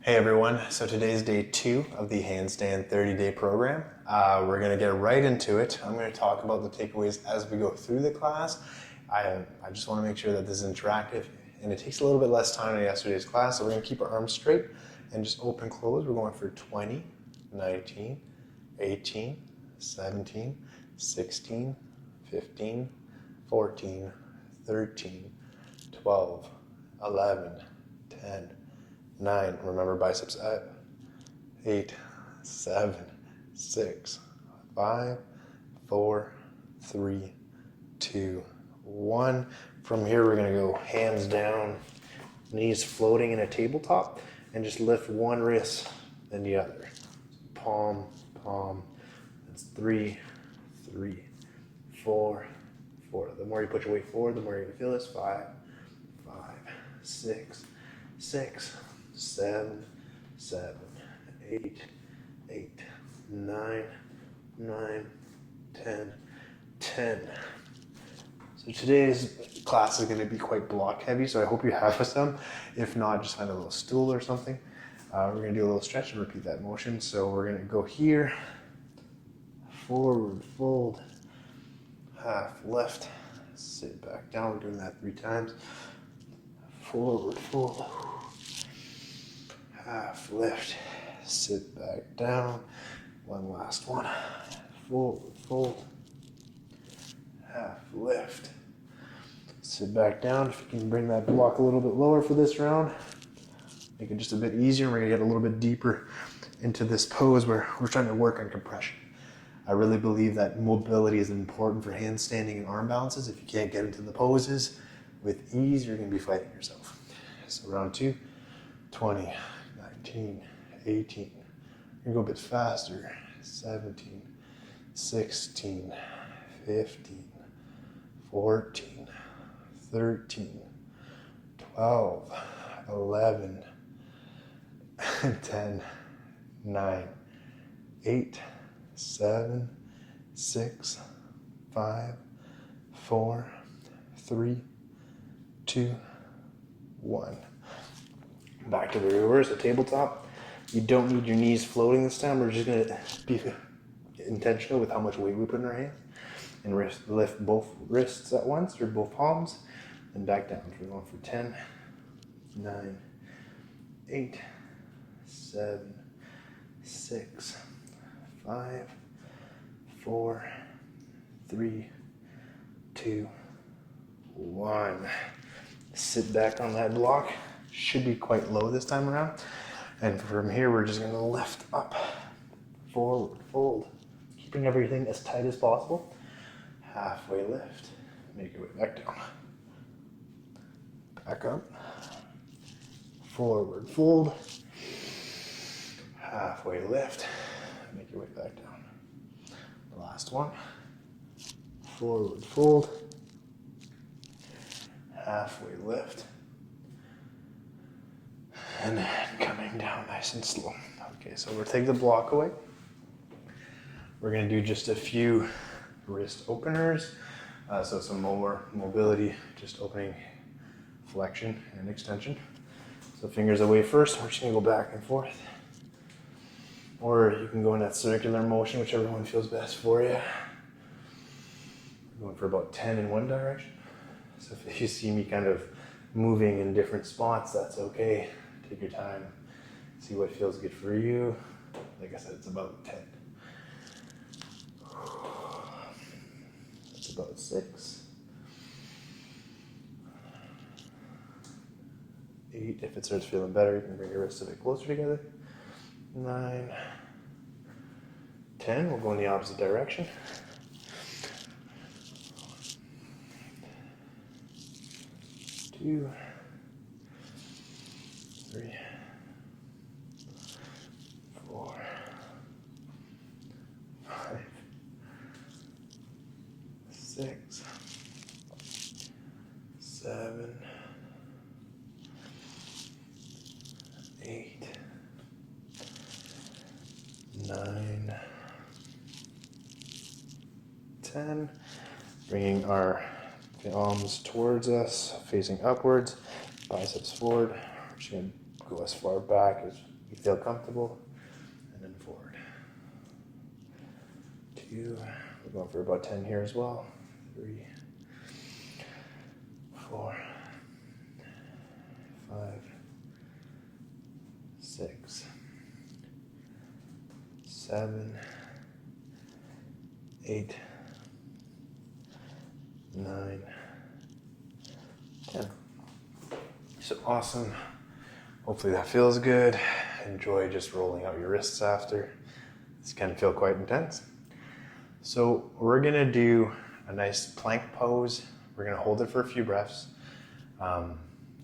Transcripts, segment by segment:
Hey everyone, so today's day 2 of the handstand 30-day program. We're going to get right into it. I'm going to talk about the takeaways as we go through the class. I just want to make sure that this is interactive and it takes a little bit less time than yesterday's class, so we're going to keep our arms straight and just open close. We're going for 20, 19, 18, 17, 16, 15, 14, 13, 12, 11, 10, 9, remember biceps up, 8, 7, 6, 5, 4, 3, 2, 1. From here we're going to go hands down, knees floating in a tabletop, and just lift one wrist then the other. Palm, palm. That's 3, 3, 4, 4. The more you put your weight forward, the more you're going to feel this. 5, 5, 6, 6, 7, 7, 8, 8, 9, 9, 10, 10. So today's class is going to be quite block heavy, so I hope you have some. If not, just find a little stool or something. We're going to do a little stretch and repeat that motion. So we're going to go here, forward, fold, half lift, sit back down. We're doing that 3 times. Forward, fold, half lift, sit back down. One last one. Forward, fold, half lift, sit back down. If you can bring that block a little bit lower for this round, make it just a bit easier. We're gonna get a little bit deeper into this pose where we're trying to work on compression. I really believe that mobility is important for handstanding and arm balances. If you can't get into the poses with ease, you're gonna be fighting yourself. So round 2, 20, 19, 18. You're gonna go a bit faster. 17, 16, 15, 14, 13, 12, 11, 10, 9, 8, 7, 6, 5, 4, 3, 2, 1. Back to the reverse, the tabletop. You don't need your knees floating this time. We're just going to be intentional with how much weight we put in our hands. And lift both wrists at once, or both palms, and back down. So we're going for 10, 9, 8, 7, 6, 5, 4, 3, 2, 1. Sit back on that block. Should be quite low this time around. And from here, we're just going to lift up, forward, fold, keeping everything as tight as possible. Halfway lift, make your way back down. Back up, forward, fold, halfway lift, make your way back down. The last one, forward, fold, halfway lift, and then coming down nice and slow. Okay, so we'll take the block away. We're going to do just a few wrist openers. So some more mobility, just opening, flexion, and extension. So fingers away first. We're just going to go back and forth. Or you can go in that circular motion, whichever one feels best for you. We're going for about 10 in one direction. So if you see me kind of moving in different spots, that's okay. Take your time, see what feels good for you. Like I said, it's about 10. It's about 6. 8, if it starts feeling better, you can bring your wrists a bit closer together. 9, 10, we'll go in the opposite direction. 2, 3, 4, 5, 6, 7, 8, 9, 10. Bringing our arms towards us, facing upwards, biceps forward. We're just going to go as far back as You feel comfortable, and then forward. 2, we're going for about 10 here as well. 3, 4, 5, 6, 7, 8, 9, 10. So awesome. Hopefully that feels good. Enjoy just rolling out your wrists after. This can feel quite intense. So we're gonna do a nice plank pose. We're gonna hold it for a few breaths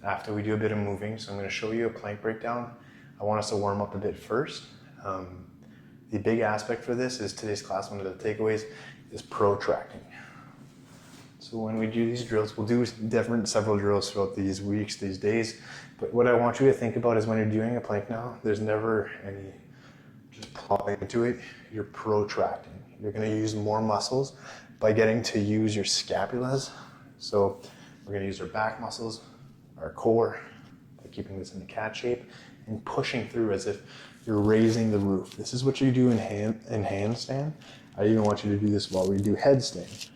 after we do a bit of moving. So I'm gonna show you a plank breakdown. I want us to warm up a bit first. The big aspect for this is today's class, one of the takeaways is protracting. So when we do these drills, we'll do several drills throughout these weeks, these days. But what I want you to think about is when you're doing a plank now, there's never any just plopping into it. You're protracting. You're going to use more muscles by getting to use your scapulas. So we're going to use our back muscles, our core, by keeping this in the cat shape and pushing through as if you're raising the roof. This is what you do in handstand. I even want you to do this while we do headstand.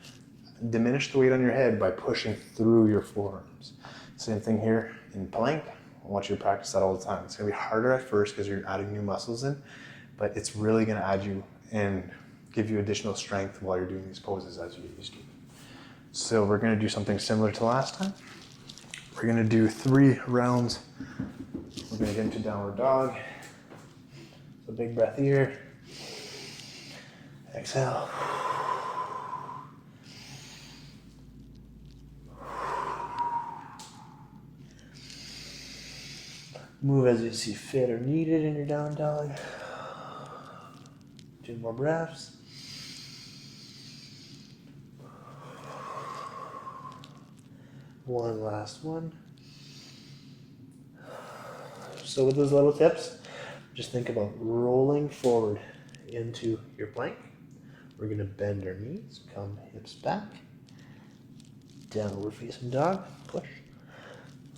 Diminish the weight on your head by pushing through your forearms. Same thing here in plank. I want you to practice that all the time. It's gonna be harder at first because you're adding new muscles in, but it's really gonna add you and give you additional strength while you're doing these poses as you get used to. So we're gonna do something similar to last time. We're gonna do 3 rounds. We're gonna get into downward dog. So big breath here. Exhale. Move as you see fit or needed in your down dog. 2 more breaths. One last one. So with those little tips, just think about rolling forward into your plank. We're going to bend our knees, come hips back, downward facing dog, push.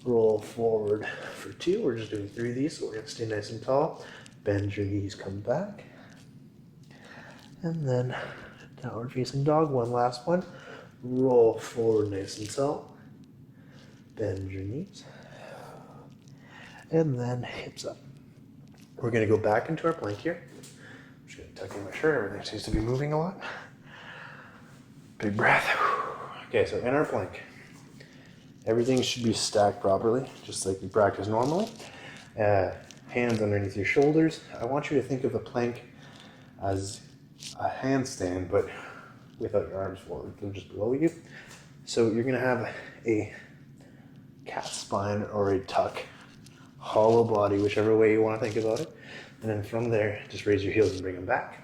Roll forward for 2. We're just doing 3 of these, so we're going to stay nice and tall. Bend your knees, come back. And then downward facing dog, one last one. Roll forward nice and tall. Bend your knees. And then hips up. We're going to go back into our plank here. I'm just going to tuck in my shirt. Everything seems to be moving a lot. Big breath. Okay, so in our plank. Everything should be stacked properly, just like we practice normally. Hands underneath your shoulders. I want you to think of the plank as a handstand, but without your arms forward. They're just below you. So you're going to have a cat spine or a tuck, hollow body, whichever way you want to think about it. And then from there, just raise your heels and bring them back.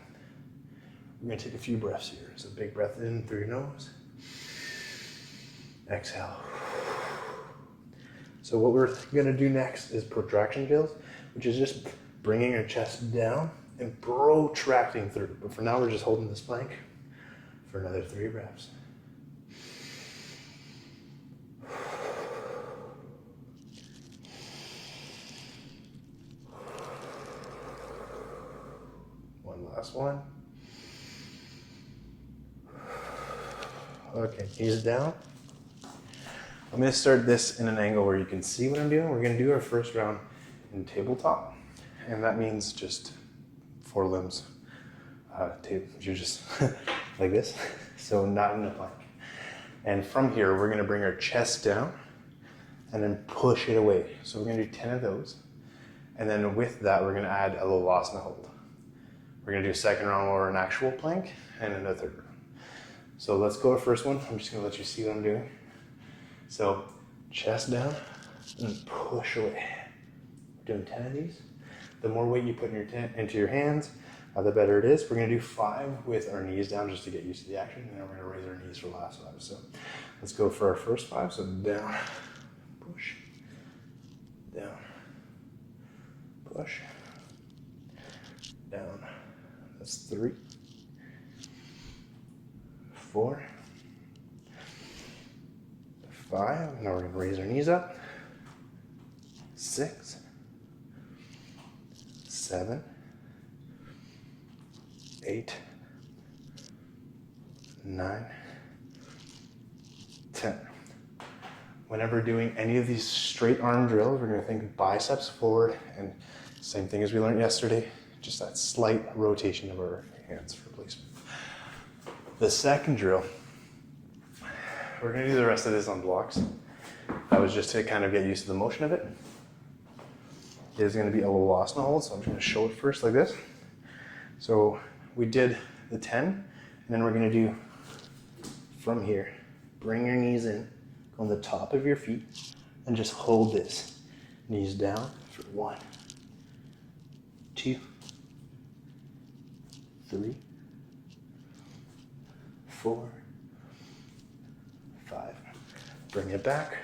We're going to take a few breaths here. So big breath in through your nose. Exhale. So what we're going to do next is protraction drills, which is just bringing our chest down and protracting through. But for now, we're just holding this plank for another 3 breaths. One last one. Okay, knees down. I'm going to start this in an angle where you can see what I'm doing. We're going to do our first round in tabletop, and that means just 4 limbs. You're just like this, so not in a plank. And from here, we're going to bring our chest down and then push it away. So we're going to do 10 of those, and then with that, we're going to add a little asana hold. We're going to do a second round or an actual plank, and then a third round. So let's go to the first one. I'm just going to let you see what I'm doing. So chest down and push away. We're doing 10 of these. The more weight you put into your hands, the better it is. We're going to do 5 with our knees down just to get used to the action, and then we're going to raise our knees for the last 5. So let's go for our first 5. So down, push, down, push, down. That's 3, 4, 5. Now we're going to raise our knees up. 6, 7, 8, 9, 10. Whenever doing any of these straight arm drills, we're going to think biceps forward, and same thing as we learned yesterday, just that slight rotation of our hands for placement. The second drill, we're going to do the rest of this on blocks. That was just to kind of get used to the motion of it. It is going to be a Lavasana hold, so I'm just going to show it first like this. So we did the 10, and then we're going to do from here. Bring your knees in, go on the top of your feet, and just hold this. Knees down for 1, 2, 3, 4, 5. Bring it back.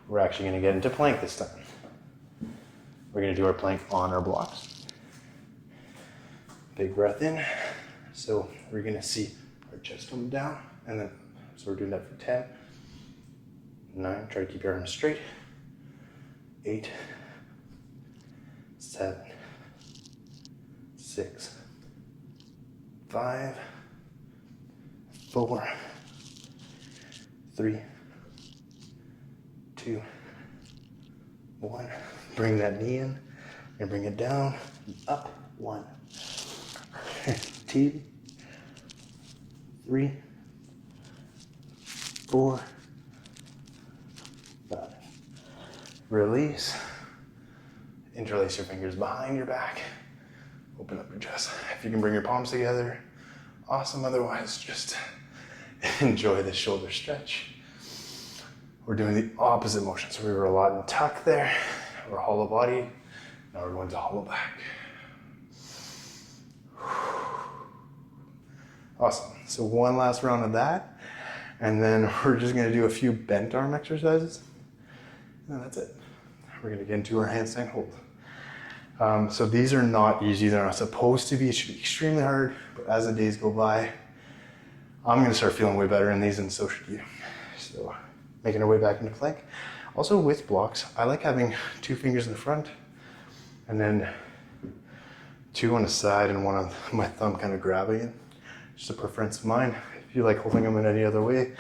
We're actually going to get into plank this time. We're going to do our plank on our blocks. Big breath in. So we're going to see our chest come down, and then so we're doing that for 10, 9. Try to keep your arms straight. 8, 7, 6, 5, 4, 3, 2, 1. Bring that knee in and bring it down, up. 1, 2, 3, 4, 5. Release. Interlace your fingers behind your back. Open up your chest. If you can bring your palms together, awesome. Otherwise, just enjoy the shoulder stretch. We're doing the opposite motion. So we were a lot in tuck there, or hollow body. Now we're going to hollow back. Awesome. So one last round of that, and then we're just going to do a few bent arm exercises, and that's it. We're going to get into our handstand hold. So these are not easy. They're not supposed to be. It should be extremely hard, but as the days go by, I'm going to start feeling way better in these, and so should you. So making our way back into plank. Also with blocks, I like having 2 fingers in the front, and then 2 on the side, and 1 on my thumb kind of grabbing it. Just a preference of mine. If you like holding them in any other way,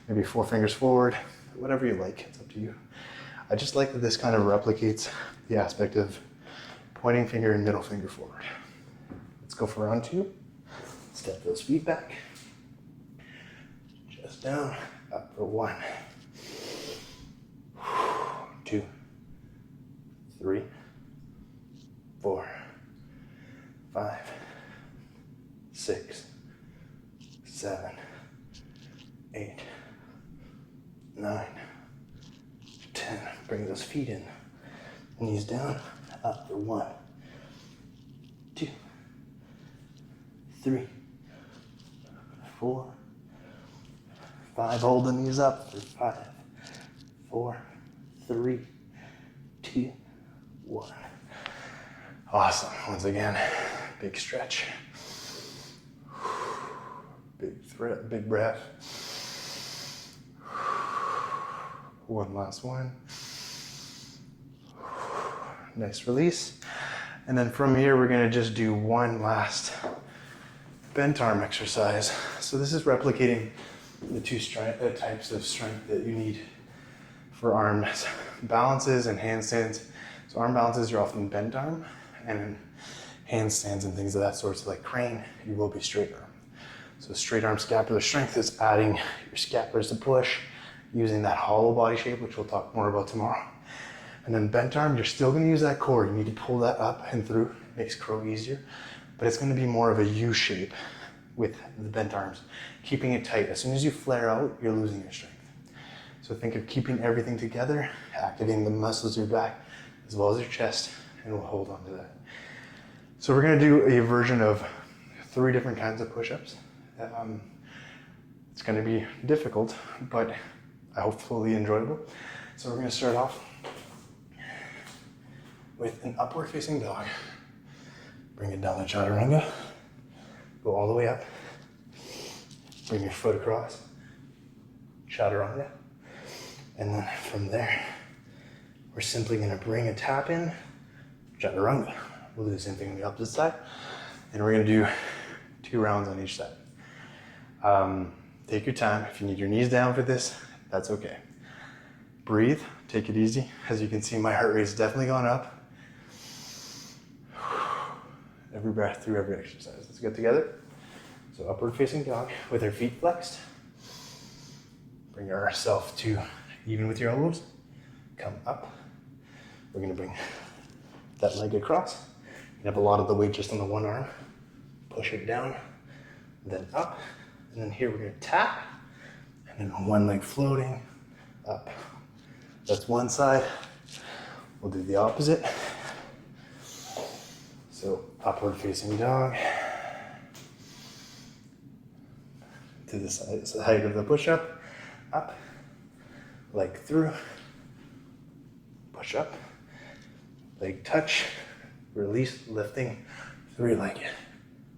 maybe 4 fingers forward, whatever you like, it's up to you. I just like that this kind of replicates the aspect of pointing finger and middle finger forward. Let's go for round 2. Step those feet back. Just down, up for 1, 2, 3, 4, 5, 6, 7, 8, 9, 10. Bring those feet in. Knees down, up for 1, 2, 3, 4, 5. Hold the knees up for 5, 4, 3, 2, 1. Awesome. Once again, big stretch. Big breath. One last one. Nice release. And then from here, we're going to just do one last bent arm exercise. So this is replicating the 2 types of strength that you need for arm balances and handstands. So arm balances, you're often bent arm, and handstands and things of that sort, so like crane, you will be straight arm. So straight arm scapular strength is adding your scapulars to push, using that hollow body shape, which we'll talk more about tomorrow. And then bent arm, you're still going to use that core. You need to pull that up and through. It makes crow easier, but it's going to be more of a U shape with the bent arms, keeping it tight. As soon as you flare out, you're losing your strength. So think of keeping everything together, activating the muscles of your back as well as your chest, and we'll hold on to that. So we're going to do a version of 3 different kinds of push-ups. It's going to be difficult, but hopefully enjoyable. So we're going to start off with an upward facing dog. Bring it down to Chaturanga. Go all the way up. Bring your foot across. Chaturanga. And then from there, we're simply going to bring a tap in. Chaturanga. We'll do the same thing on the opposite side. And we're gonna do 2 rounds on each side. Take your time. If you need your knees down for this, that's okay. Breathe, take it easy. As you can see, my heart rate's definitely gone up. Every breath through every exercise. Let's get together. So upward facing dog with our feet flexed. Bring ourselves to even with your elbows. Come up. We're gonna bring that leg across. You have a lot of the weight just on the one arm. Push it down, then up. And then here we're gonna tap. And then one leg floating up. That's one side. We'll do the opposite. So upward facing dog. To the side, it's the height of the push-up. Up, leg through, push up, leg touch, release, lifting, 3-legged,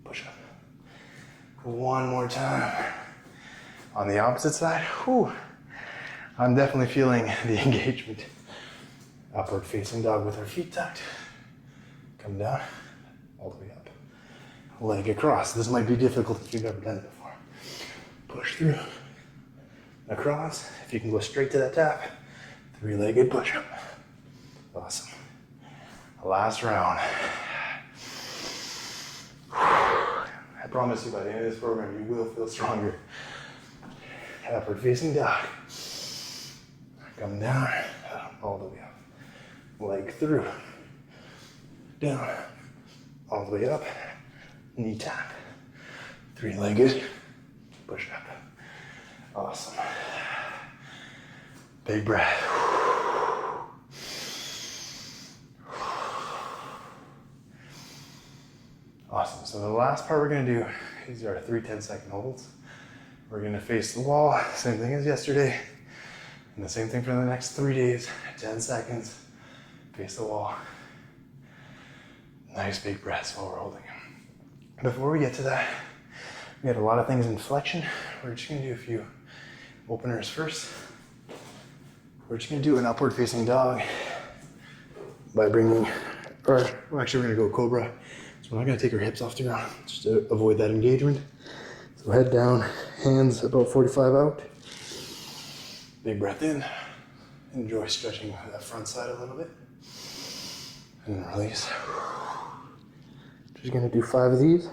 push up. One more time. On the opposite side, whew, I'm definitely feeling the engagement. Upward facing dog with our feet tucked. Come down, all the way up. Leg across. This might be difficult if you've never done it before. Push through, across. If you can go straight to that tap, 3-legged push-up. Awesome. Last round. I promise you by the end of this program, you will feel stronger. Upward facing dog. Come down, all the way up. Leg through, down, all the way up. Knee tap. 3-legged push up. Awesome. Big breath. Awesome. So the last part we're going to do is our 3 10-second holds. We're going to face the wall, same thing as yesterday. And the same thing for the next 3 days. 10 seconds, face the wall. Nice big breaths while we're holding them. Before we get to that, we had a lot of things in flexion. We're just going to do a few openers first. We're just going to do an upward facing dog by bringing, or well, actually we're going to go cobra. So we're not going to take our hips off the ground, just to avoid that engagement. So head down, hands about 45 out. Big breath in. Enjoy stretching that front side a little bit. And then release. Just going to do 5 of these.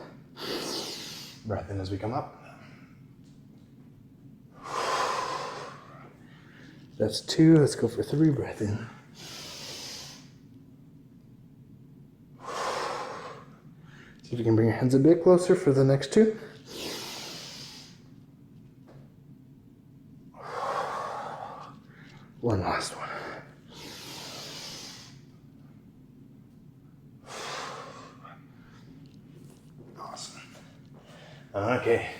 Breath in as we come up. That's 2. Let's go for 3. Breath in. See if you can bring your hands a bit closer for the next 2. One last one. Awesome. Okay.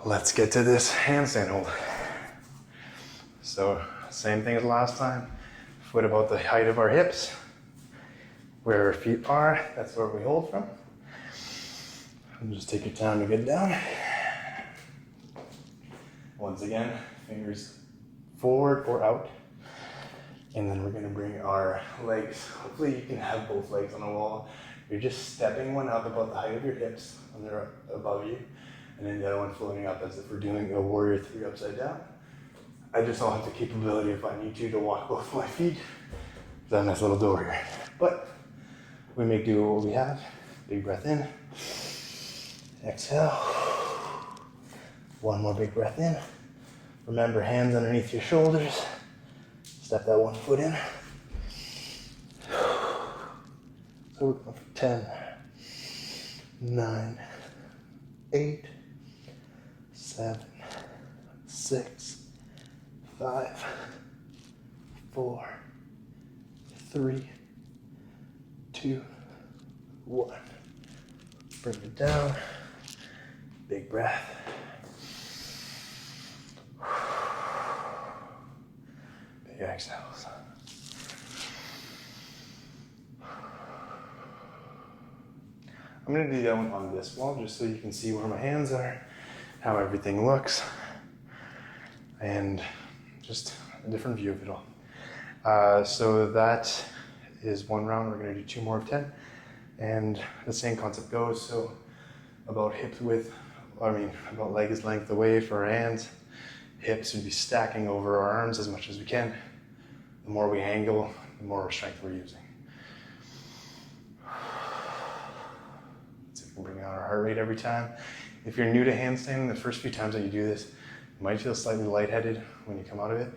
Let's get to this handstand hold. So, same thing as last time. Foot about the height of our hips. Where our feet are, that's where we hold from. And just take your time to get down. Once again, fingers forward or out. And then we're gonna bring our legs. Hopefully you can have both legs on the wall. You're just stepping one up about the height of your hips, and they're above you. And then the other one floating up as if we're doing a warrior 3 upside down. I just don't have the capability if I need to walk both my feet. That nice little door here. But we make do with what we have. Big breath in. Exhale. One more big breath in. Remember, hands underneath your shoulders. Step that one foot in. So we're going for 10, 9, 8, 7, 6, 5, 4, 3, 2, 1. Bring it down. Big breath. Big exhales. I'm going to do that one on this wall just so you can see where my hands are, how everything looks, and just a different view of it all. So that is 1 round. We're gonna do 2 more of 10. And the same concept goes, so about hip width, about leg length away for our hands. Hips would be stacking over our arms as much as we can. The more we angle, the more strength we're using. Let's see if we can bring out our heart rate every time. If you're new to handstanding, the first few times that you do this, you might feel slightly lightheaded when you come out of it.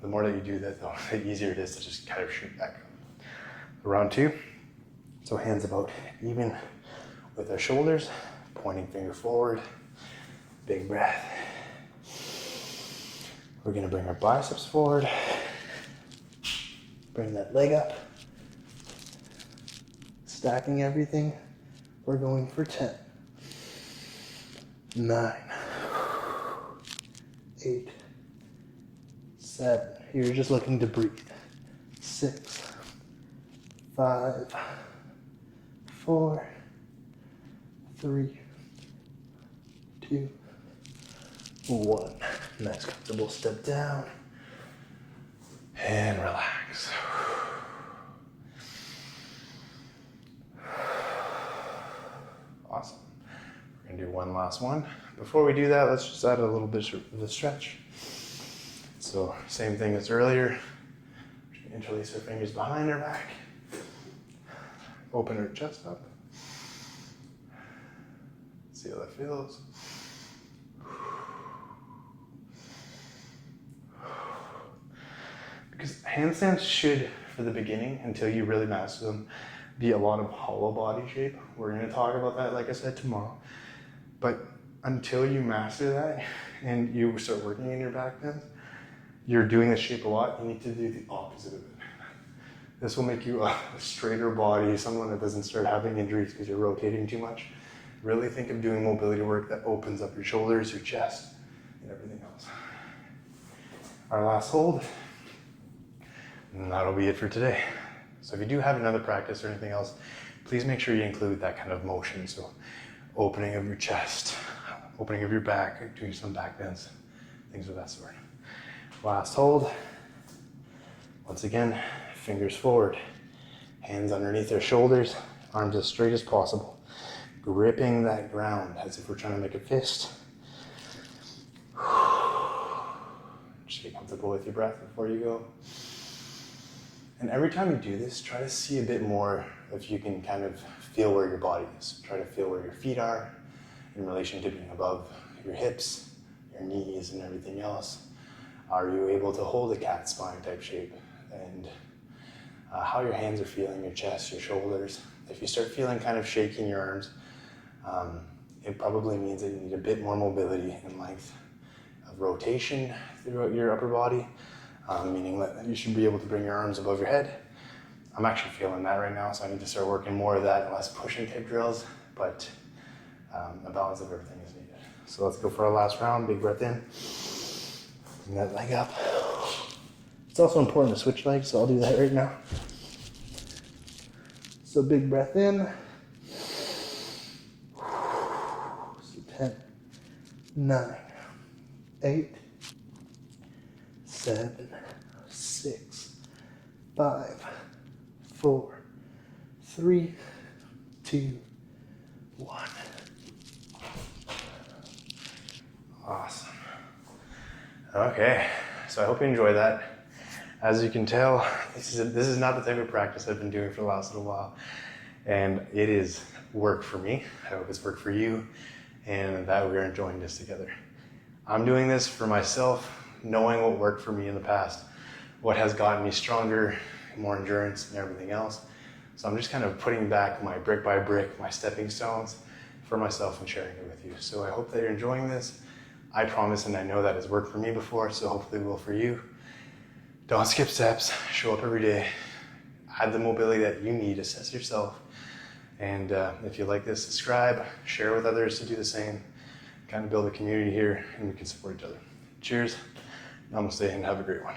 The more that you do that, though, the easier it is to just kind of shoot back. Round 2. So hands about even with our shoulders, pointing finger forward, big breath. We're gonna bring our biceps forward, bring that leg up, stacking everything. We're going for 10, 9, 8, 7. You're just looking to breathe. 6, 5, 4, 3, 2, 1. Nice comfortable step down and relax. Awesome. We're gonna do one last one. Before we do that, let's just add a little bit of a stretch. So same thing as earlier. Interlace our fingers behind our back. Open our chest up. See how that feels. Because handstands should, for the beginning, until you really master them, be a lot of hollow body shape. We're going to talk about that, like I said, tomorrow. But until you master that and you start working in your back bends, you're doing this shape a lot. You need to do the opposite of it. This will make you a straighter body, someone that doesn't start having injuries because you're rotating too much. Really think of doing mobility work that opens up your shoulders, your chest, and everything else. Our last hold. And that'll be it for today. So if you do have another practice or anything else, please make sure you include that kind of motion. So opening of your chest, opening of your back, doing some back bends, things of that sort. Last hold. Once again, fingers forward, hands underneath our shoulders, arms as straight as possible, gripping that ground as if we're trying to make a fist. Just get comfortable with your breath before you go. And every time you do this, try to see a bit more if you can kind of feel where your body is. Try to feel where your feet are in relation to being above your hips, your knees, and everything else. Are you able to hold a cat spine type shape? And how your hands are feeling, your chest, your shoulders. If you start feeling kind of shaky in your arms, it probably means that you need a bit more mobility and length of rotation throughout your upper body. Meaning that you should be able to bring your arms above your head. I'm actually feeling that right now, so I need to start working more of that and less pushing type drills, but a balance of everything is needed. So let's go for our last round. Big breath in. Bring that leg up. It's also important to switch legs, so I'll do that right now. So big breath in. So 10, 9, 8, 7, 6, 5, 4, 3, 2, 1. Awesome. Okay, so I hope you enjoy that. As you can tell, this is not the type of practice I've been doing for the last little while, and it is work for me. I hope it's work for you, and that we're enjoying this together. I'm doing this for myself, knowing what worked for me in the past, what has gotten me stronger, more endurance and everything else. So I'm just kind of putting back my brick by brick, my stepping stones for myself and sharing it with you. So I hope that you're enjoying this. I promise, and I know that it's worked for me before, so hopefully it will for you. Don't skip steps, show up every day, add the mobility that you need, assess yourself. And if you like this, subscribe, share with others to do the same, kind of build a community here, and we can support each other. Cheers, namaste, and have a great one.